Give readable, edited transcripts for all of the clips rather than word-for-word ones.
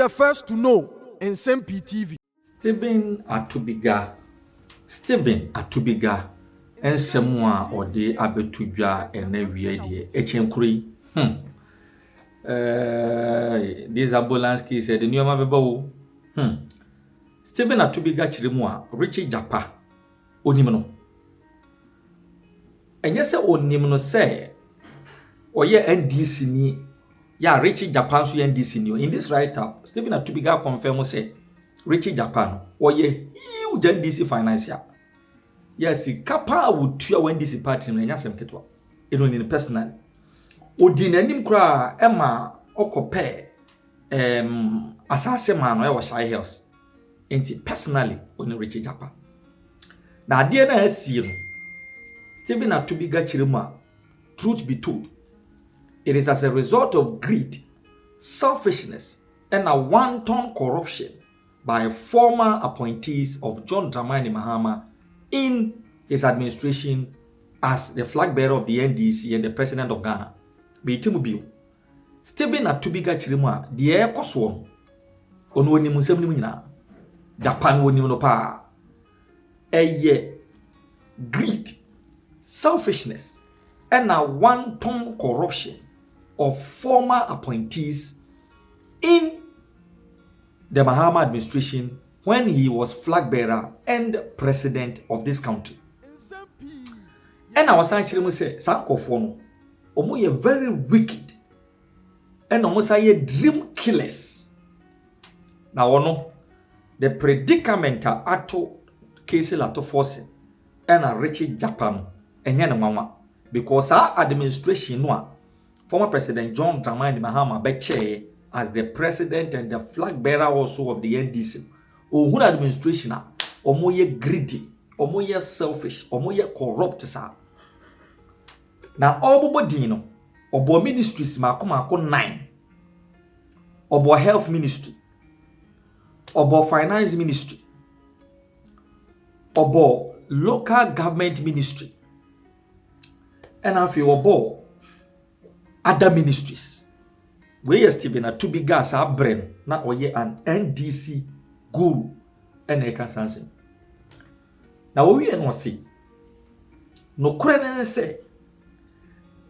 the first to know. Nsem-Pii TV. Stephen Atubiga ensemu a ode abetudwa ene wie de echenkuri this ambulance case the new mabebo Stephen Atubiga chirimu a Richie Jakpa onim no enye se onim no se oye NDC ni ya Richie Jakpa so NDC ni in this write up Stephen Atubiga confirm say Richie Jakpa no oye huge NDC financier. Yes, Kapa would tua when this party in Yasem Ketwa. It only in personal. Odinanim kra Emma Okope Assassin man or Shy Hills. Ain't personally on Richie Jakpa. Now, dear SCM Stephen Atubiga Chirima, truth be told, it is as a result of greed, selfishness, and a wanton corruption by former appointees of John Dramani Mahama in his administration as the flag bearer of the NDC and the president of Ghana. Beitimu Stephen Atubiga Chirima, the air coswom, on one Muslim Nimina, Japan woni no pa. Greed, selfishness, and a wanton corruption of former appointees in the Mahama administration when he was flag bearer and president of this country. And I was actually say, Sankofono, omo ye very wicked, and almost say dream killers. Now, no, the predicament ato case lato force and a Richie Japan and yana mama because our administration former President John Dramani Mahama Beche as the president and the flag bearer also of the NDC. Who administration omo ye greedy, omo ye selfish, omo ye corrupt sa. Na obobodi no, obo ministries mako 9. Obo health ministry, obo finance ministry, obo local government ministry, and afi obo other ministries. We Stephen Atubiga sa brain na oye an NDC guru and a consensus. Now we no see no credit say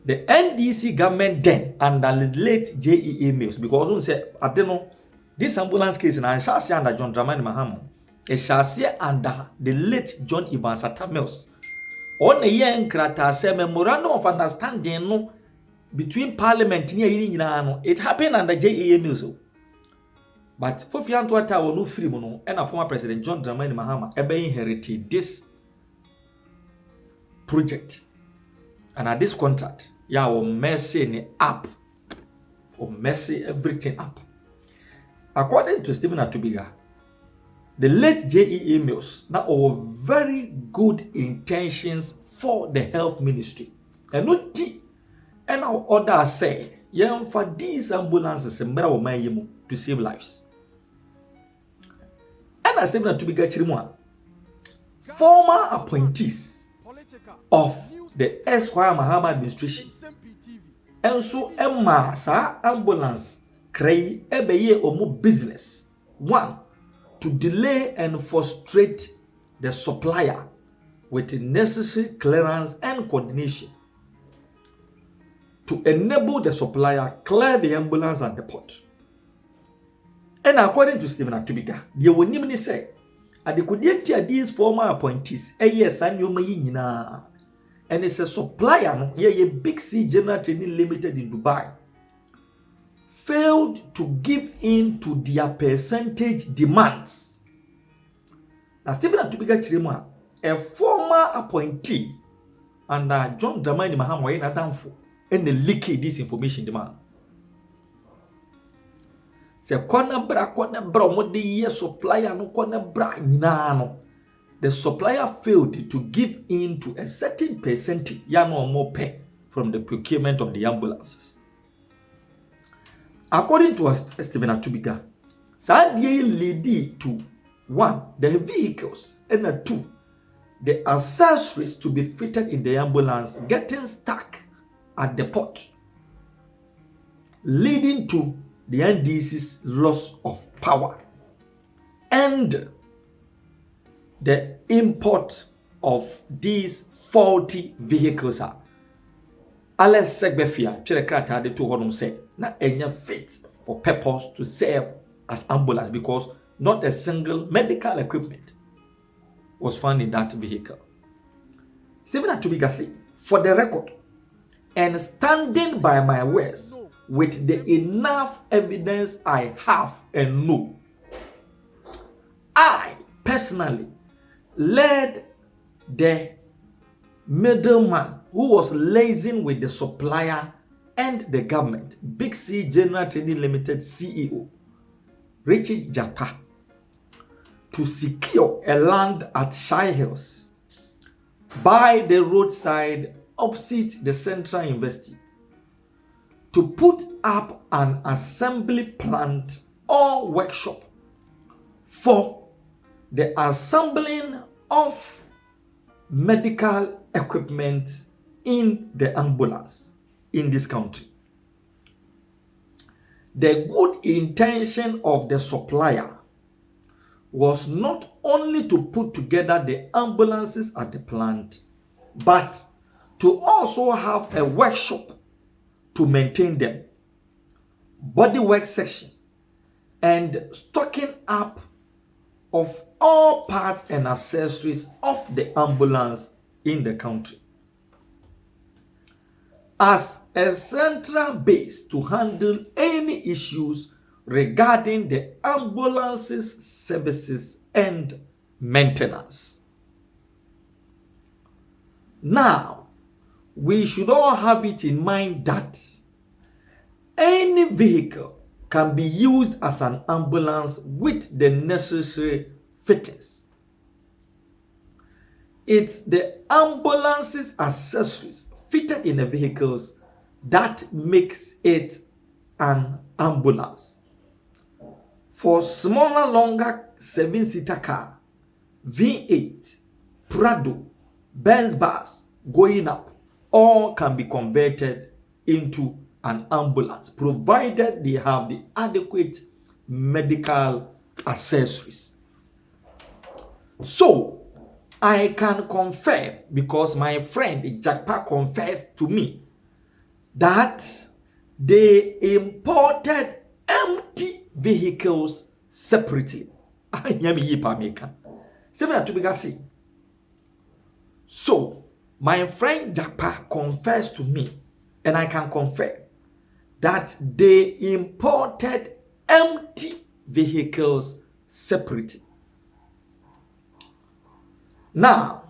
the NDC government then under the late JEA Mills because we say I don't know this ambulance case na shall under John Dramani Mahama a shall under the late John Evans Mills on a year krata say memorandum of understanding no between parliament it happened under JEA Mills. But for Fiantuata or no free mono and a former president John Dramani Mahama ever inherited this project and at this contract, ya will messy up or messy everything up. According to Stephen Atubiga, the late JEA Mills now have very good intentions for the health ministry. And not and our order say, yeah, for these ambulances to save lives. And as Stephen Atubiga Chirima, former appointees of the Esquire Mahama administration, and so Emma sa ambulance cray ebeye omo business. 1, to delay and frustrate the supplier with the necessary clearance and coordination to enable the supplier clear the ambulance at the port. And according to Stephen Atubiga, the Wonimini say, at the Kudieti these former appointees, yes, and and it's a supplier, a Big C General Training Limited in Dubai, failed to give in to their percentage demands. Now, Stephen Atubiga Chirima, a former appointee under John Dramani Mahama in Adamfo, and the leaking this information demand. Se kona bra mo de ye supplier no kona bra nyina no. The supplier failed to give in to a certain percentage ya no more pay from the procurement of the ambulances. According to Stephen Atubiga, Sadie lead to 1, the vehicles, and 2, the accessories to be fitted in the ambulance getting stuck at the port, leading to the NDC's loss of power and the import of these faulty vehicles are. Alex Segbefia, Cherekrata, the two of them say, na enya fit for purpose to serve as ambulance because not a single medical equipment was found in that vehicle. Similar to Bigasi, for the record, and standing by my words with the enough evidence I have and know, I personally led the middleman who was liaising with the supplier and the government, Big C General Trading Limited CEO, Richard Jakpa, to secure a land at Shy Hills by the roadside opposite the Central University to put up an assembly plant or workshop for the assembling of medical equipment in the ambulance in this country. The good intention of the supplier was not only to put together the ambulances at the plant, but to also have a workshop to maintain them, bodywork section, and stocking up of all parts and accessories of the ambulance in the country. As a central base to handle any issues regarding the ambulance's services and maintenance. Now, we should all have it in mind that any vehicle can be used as an ambulance with the necessary fittings. It's the ambulance's accessories fitted in the vehicles that makes it an ambulance. For smaller, longer 7-seater car, V8, Prado, Benz bus going up, all can be converted into an ambulance, provided they have the adequate medical accessories. So, I can confirm, because my friend Jakpa confessed to me, that they imported empty vehicles separately. So, my friend Jakpa confessed to me, and I can confirm, that they imported empty vehicles separately. Now,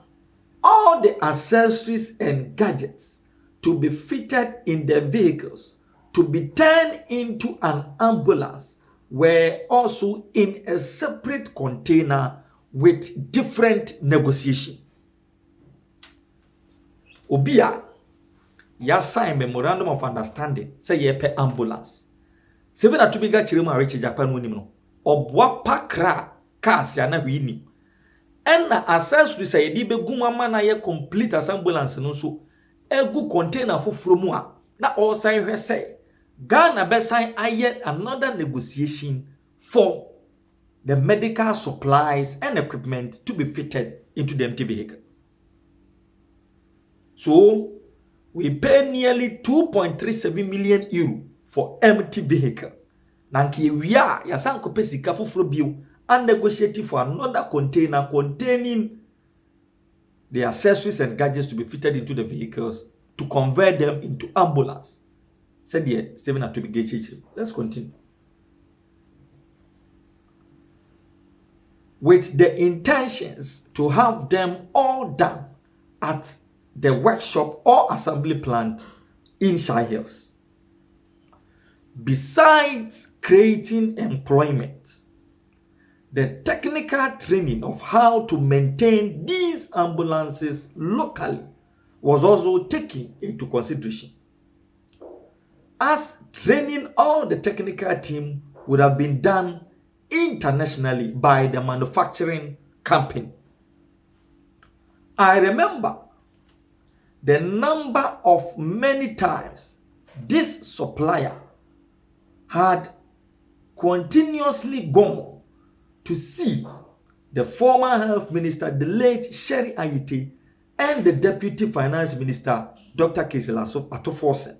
all the accessories and gadgets to be fitted in the vehicles to be turned into an ambulance were also in a separate container with different negotiation. Obia, ya sign memorandum of understanding say ye pe ambulance. Seven atubiga chirima Richard Japan munimno. Obwa pakra cars ya na wini. Ena accessories say di be gumama na ye complete as ambulance no so egu container foforo mu a na all sign hwe say Ghana be sign aye another negotiation for the medical supplies and equipment to be fitted into the empty vehicle. So we pay nearly 2.37 million euro for empty vehicle. Nanki we are yasanko pesika foforo bio and negotiating for another container containing the accessories and gadgets to be fitted into the vehicles to convert them into ambulance. Said here, Stephen had to be gauged. Let's continue. With the intentions to have them all done at the workshop or assembly plant in Shy Hills. Besides creating employment, the technical training of how to maintain these ambulances locally was also taken into consideration, as training all the technical team would have been done internationally by the manufacturing company. I remember the number of many times this supplier had continuously gone to see the former health minister, the late Sherry Ayite, and the deputy finance minister, Dr. Keselaso Atoforsen,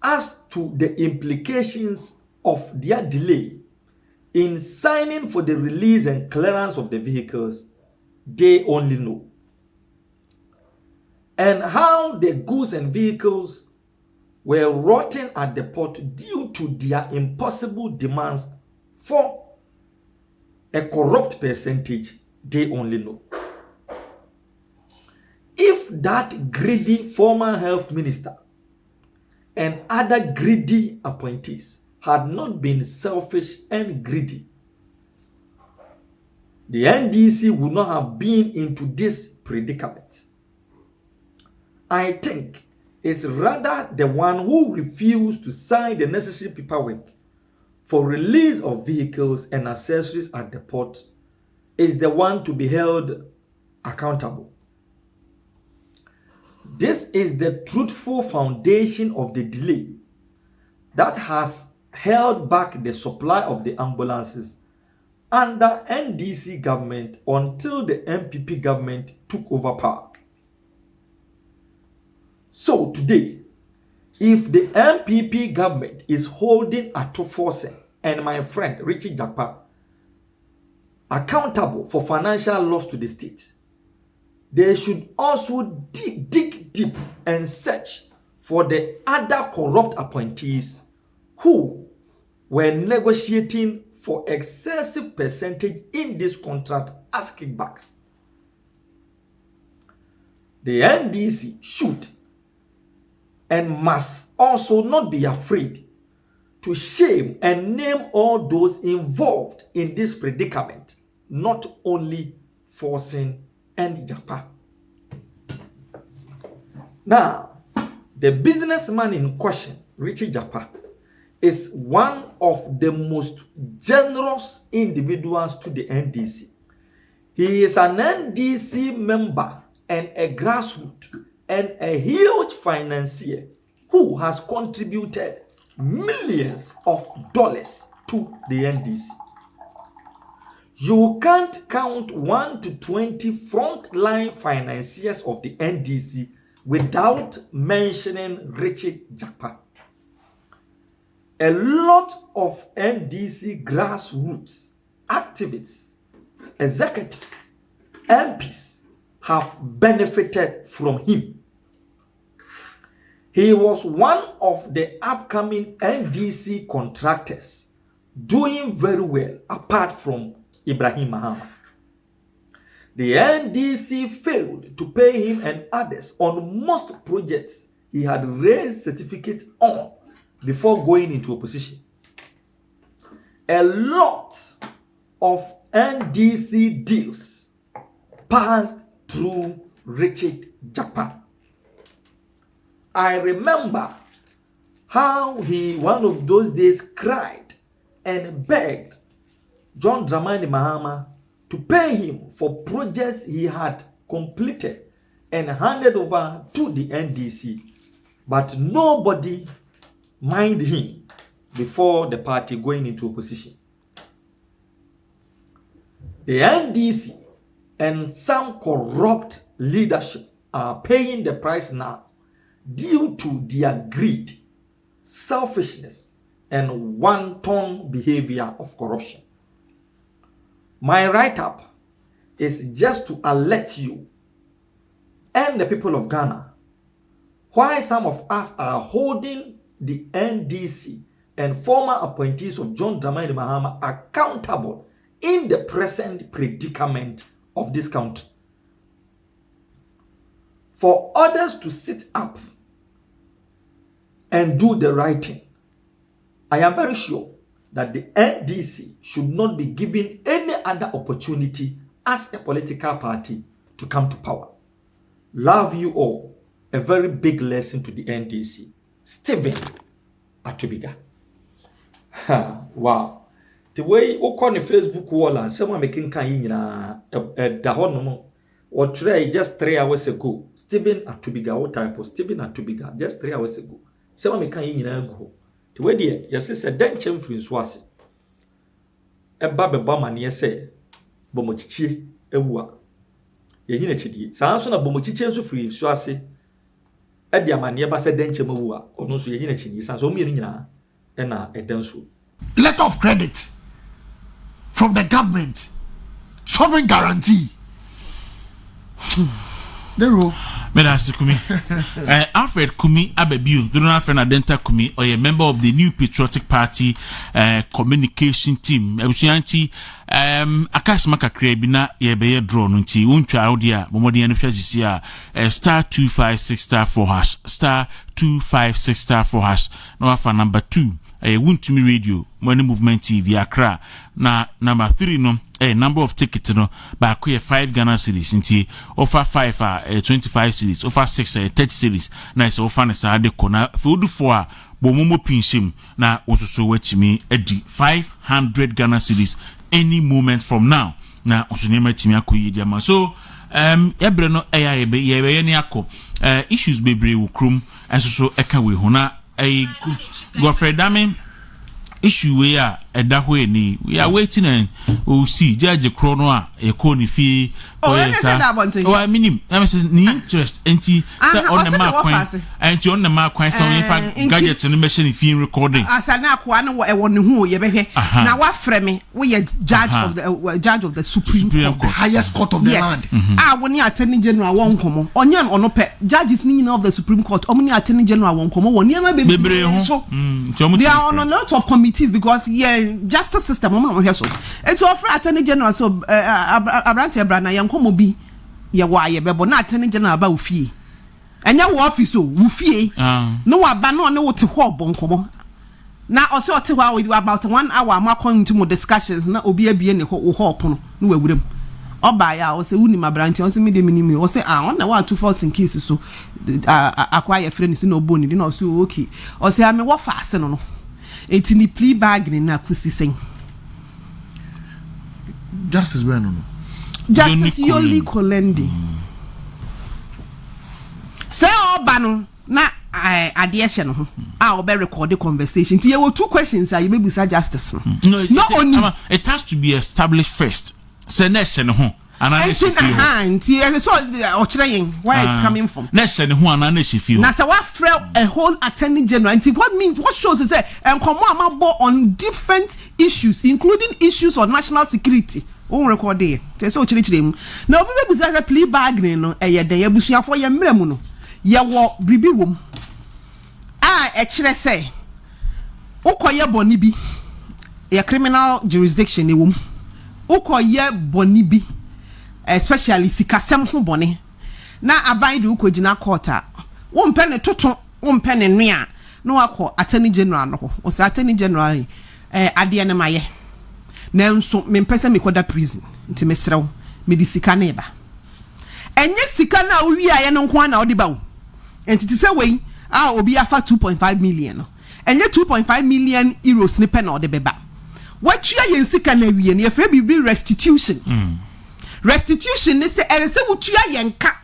as to the implications of their delay in signing for the release and clearance of the vehicles, they only know. And how the goods and vehicles were rotting at the port due to their impossible demands for a corrupt percentage, they only know. If that greedy former health minister and other greedy appointees had not been selfish and greedy, the NDC would not have been into this predicament. I think it's rather the one who refused to sign the necessary paperwork for release of vehicles and accessories at the port is the one to be held accountable. This is the truthful foundation of the delay that has held back the supply of the ambulances under NDC government until the NPP government took over power. So today, if the NPP government is holding Atoforsen and my friend Richard Jakpa accountable for financial loss to the state, they should also dig deep and search for the other corrupt appointees who were negotiating for excessive percentage in this contract as kickbacks. The NDC should and must also not be afraid to shame and name all those involved in this predicament, not only Forsen and Jakpa. Now, the businessman in question, Richard Jakpa, is one of the most generous individuals to the NDC. He is an NDC member and a grassroots and a huge financier who has contributed millions of dollars to the NDC. You can't count 1 to 20 frontline financiers of the NDC without mentioning Richard Jakpa. A lot of NDC grassroots activists, executives, MPs have benefited from him. He was one of the upcoming NDC contractors doing very well apart from Ibrahim Mahama. The NDC failed to pay him and others on most projects he had raised certificates on before going into opposition. A lot of NDC deals passed through Richard Jakpa. I remember how he one of those days cried and begged John Dramani Mahama to pay him for projects he had completed and handed over to the NDC, but nobody minded him before the party going into opposition. The NDC and some corrupt leadership are paying the price now due to their greed, selfishness, and wanton behavior of corruption. My write-up is just to alert you and the people of Ghana why some of us are holding the NDC and former appointees of John Dramani Mahama accountable in the present predicament of this country. For others to sit up and do the right thing, I am very sure that the NDC should not be given any other opportunity as a political party to come to power. Love you all. A very big lesson to the NDC. Stephen Atubiga. Wow. The way you call the Facebook wall and someone making kind of the honor or try just 3 hours ago. Stephen Atubiga, what type of Stephen Atubiga just 3 hours ago. Someone making go. The way there, your sister then change for his was. eba beba mane se bomochichie ewu a yenyi na chidie saa so na bomochichie nso firi so ase e de amane ba se denche mawu a ono so yenyi na chidie saa so mienu nyina e na edenso letter of credit from the government, sovereign guarantee. Dero. Medasi Kumi. Alfred Kumi Abebiu, Donald Fernandenta Kumi, or a member of the New Patriotic Party communication team. Ebusianti akasmaka krebina yebeye draw nunti untwa audia momodi anufia star 256*4# star 256*4# no afa number 2 Wuntumi Radio Money Movement TV Accra na number 3 no number of tickets no ba ko 5 Ghana cedis nti offer 5 25 cedis offer 6 30 cedis na is offer na sa de ko na food for bomomo pinshim na ososo watimi edi 500 Ghana cedis any moment from now na osonema timi akoyi dia so ebre no yebe ne akọ issues bebre wo krum enso eka we ho na Godfrey Dami issue we are ni we are waiting and we'll see Judge Chrono a koni fi I mean ni interest enti say on the mark point enti on the mark point so if gadget no machine fi recording asana akwa na e won hu ye behwe na wa frɛ me we judge of the Supreme Court, highest court of the land woni attorney general won komo onye ono pe judges ni of the Supreme Court omni attorney general won komo woni ama bebre so they are on a lot of committees because justice system on here so it's offer attorney general so abrante brana yankomo bi ye wa ye bebo na attorney general ba ofie enya wo office o wo fie no wa ba no ne wo te ho bonkomo na also ote wa with about 1 hour am according mo discussions na obi abie ne ho pono no wawuram oba ya o se wuni mabrante o se me de minimi o se on na wa 2 false in case so akwa ye friend si no boni di na o se okay o se ame wo fa ase no eti ni plea bargaining na kusi sen justice when no justice Yoli Kolendi say oba no na ade ehye no ho obe record the conversation ti you 2 questions are you maybe say justice no it has to be established first say na ehye no ho anane she feel so ochire where it's coming from na ehye no ho anane she feel na say wa free a whole attorney general and what shows is say enkomo amabo on different issues including issues on national security on record there say ochire mu na obi bebu say plea bargaining no eye den abusuafo ye mremu no ye wo bribi wom ekire say ukoye boni bi ye criminal jurisdiction e wom ukoye boni bi especially sikasem ho boni na aban de ukogina court a wo mpe ne toto wo mpe ne nua na wakọ attorney general no o say attorney general ade ne maye na nso me mpese me koda prison nti me serew me di sika na eba enye sika na owi aye no nko na odi ba wo enti ti say we obi afa 2.5 million no enye 2.5 million euros ni pe na odi beba watua yen sika na wie ne ye fra bi restitution restitution ni say wutua yen ka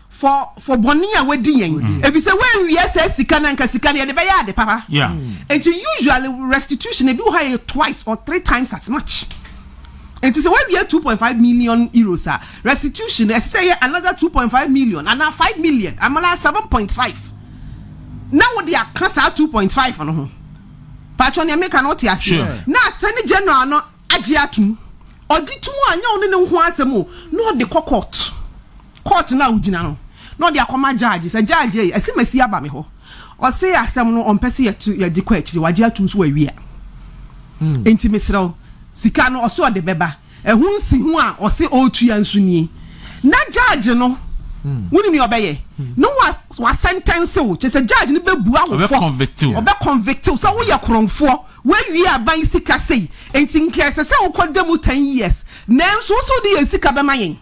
for boni a wedi yen if you say when we say sika na nka sika na de be ya de papa and usually restitution e be high twice or 3 times as much and so when we have 2.5 million euros restitution they say another 2.5 million and now 5 million I'm na 7.5 now they are class 2.5 on ho patron ya make not ya na attorney general no agi atum oditu anya oni ne ho asem no de court na ugina no de akoma judge say judge esimasi aba me ho o say asem no on pese ya di kwa akiri wagi atum so awia enti mesrew sika no oso de beba ehun si hu a o say otua nsuni na judge no woni ni obeye no wa sentence o che say judge ni bebu awofo obe convict so wo ye kronfo we wi aban sika sei enti nke se wo kodam 10 years na nso so de sika be mayen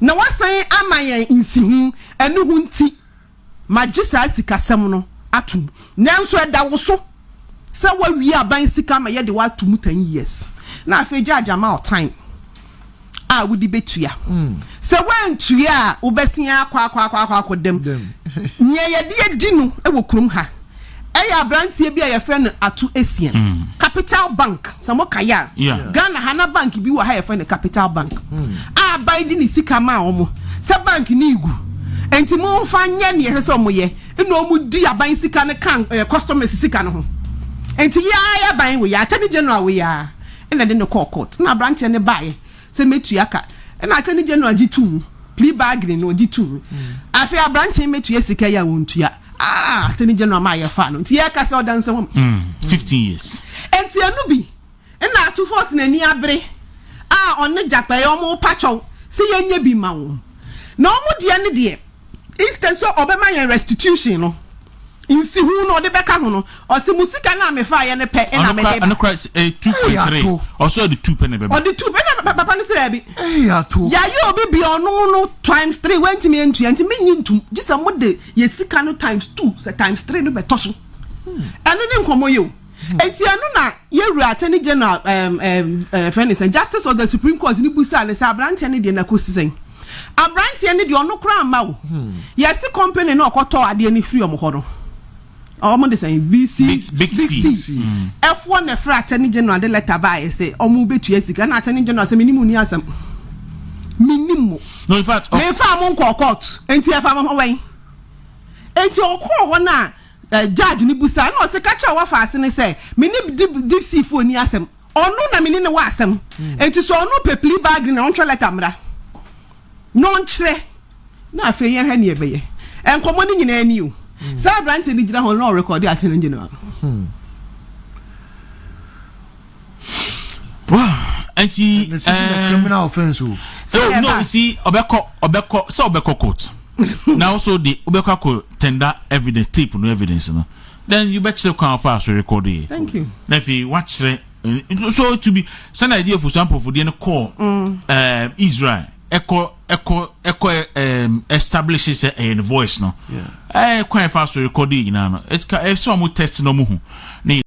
na wasan amayen insihu enu hu nti magisa sika sem no atum na nso eda wo so se wo wi aban sika ma ye de wa atum 10 years na afi judge ama time wudi betua se wan tua obesia akwa dem nye ye de dinu e wo krum ha eya brantie bia ye frɛ no atu esien Capital Bank samo kaya Ghana Hana Bank bi wa ha yɛfɛ ne Capital Bank a binding ni sika ma omo se bank ni igu enti mo mfa nya ne yɛsɛ omo ye na omo di aban sika ne kan customers sika no ho enti ya ban we ya Attorney General we ya na de no court na branch ne bae se metu aka na Attorney General G2 plea bargaining no G2 afi branch metu sika ya wontu ya Attorney General ma ya fa no nti ya ka se odanse ho 15 years enti anu bi na to force na ni abere on Jakpa yo mo pacho se yenye bi ma wo na omo de ne de instance so obema yen restitution no insi hu no de beka ho no o se musika na me fa ye ne pe na me de and cry 2.3 also the 2 penny bebe or the 2 penny papa ne say bi ya to ya yo bi bi ono no times 3 went me entu enti me nyintum gisa mo de ye sika no times 2 se times 3 no beto so enu ni nkomo yo enti anu na ye ru Attorney General financier justice of the Supreme Court ni busa ne sa branch ne de na kosisen abrantie ne de ono kra ma wo yes company na okoto ade ni free omo ho no omo de say BC big C F1 na fra Attorney General de letter by say omo betu asika na Attorney General say minimu ni asem minimu no in fact me fa mo nko court enti afa mo wen enti okọ ho na judge ni busa na o se ka cha wa fa ase ne say me ni deep sea fo ni asem onu na me ni ne wa asem enti so onu plea bargaining na on twa letter mra no nchre na afa ye ha ne ebeye enkomo ni nyina ani o sa branch ni gina ho no record Attorney General wow anti criminal offense so no see obeko so obeko court now also the obeko tender evidence tape no evidence no then you bet you can fast record it. Thank you na if you watch so to be some idea for some for the call Israel establishes a voice no quite fast recording no it's so test no mu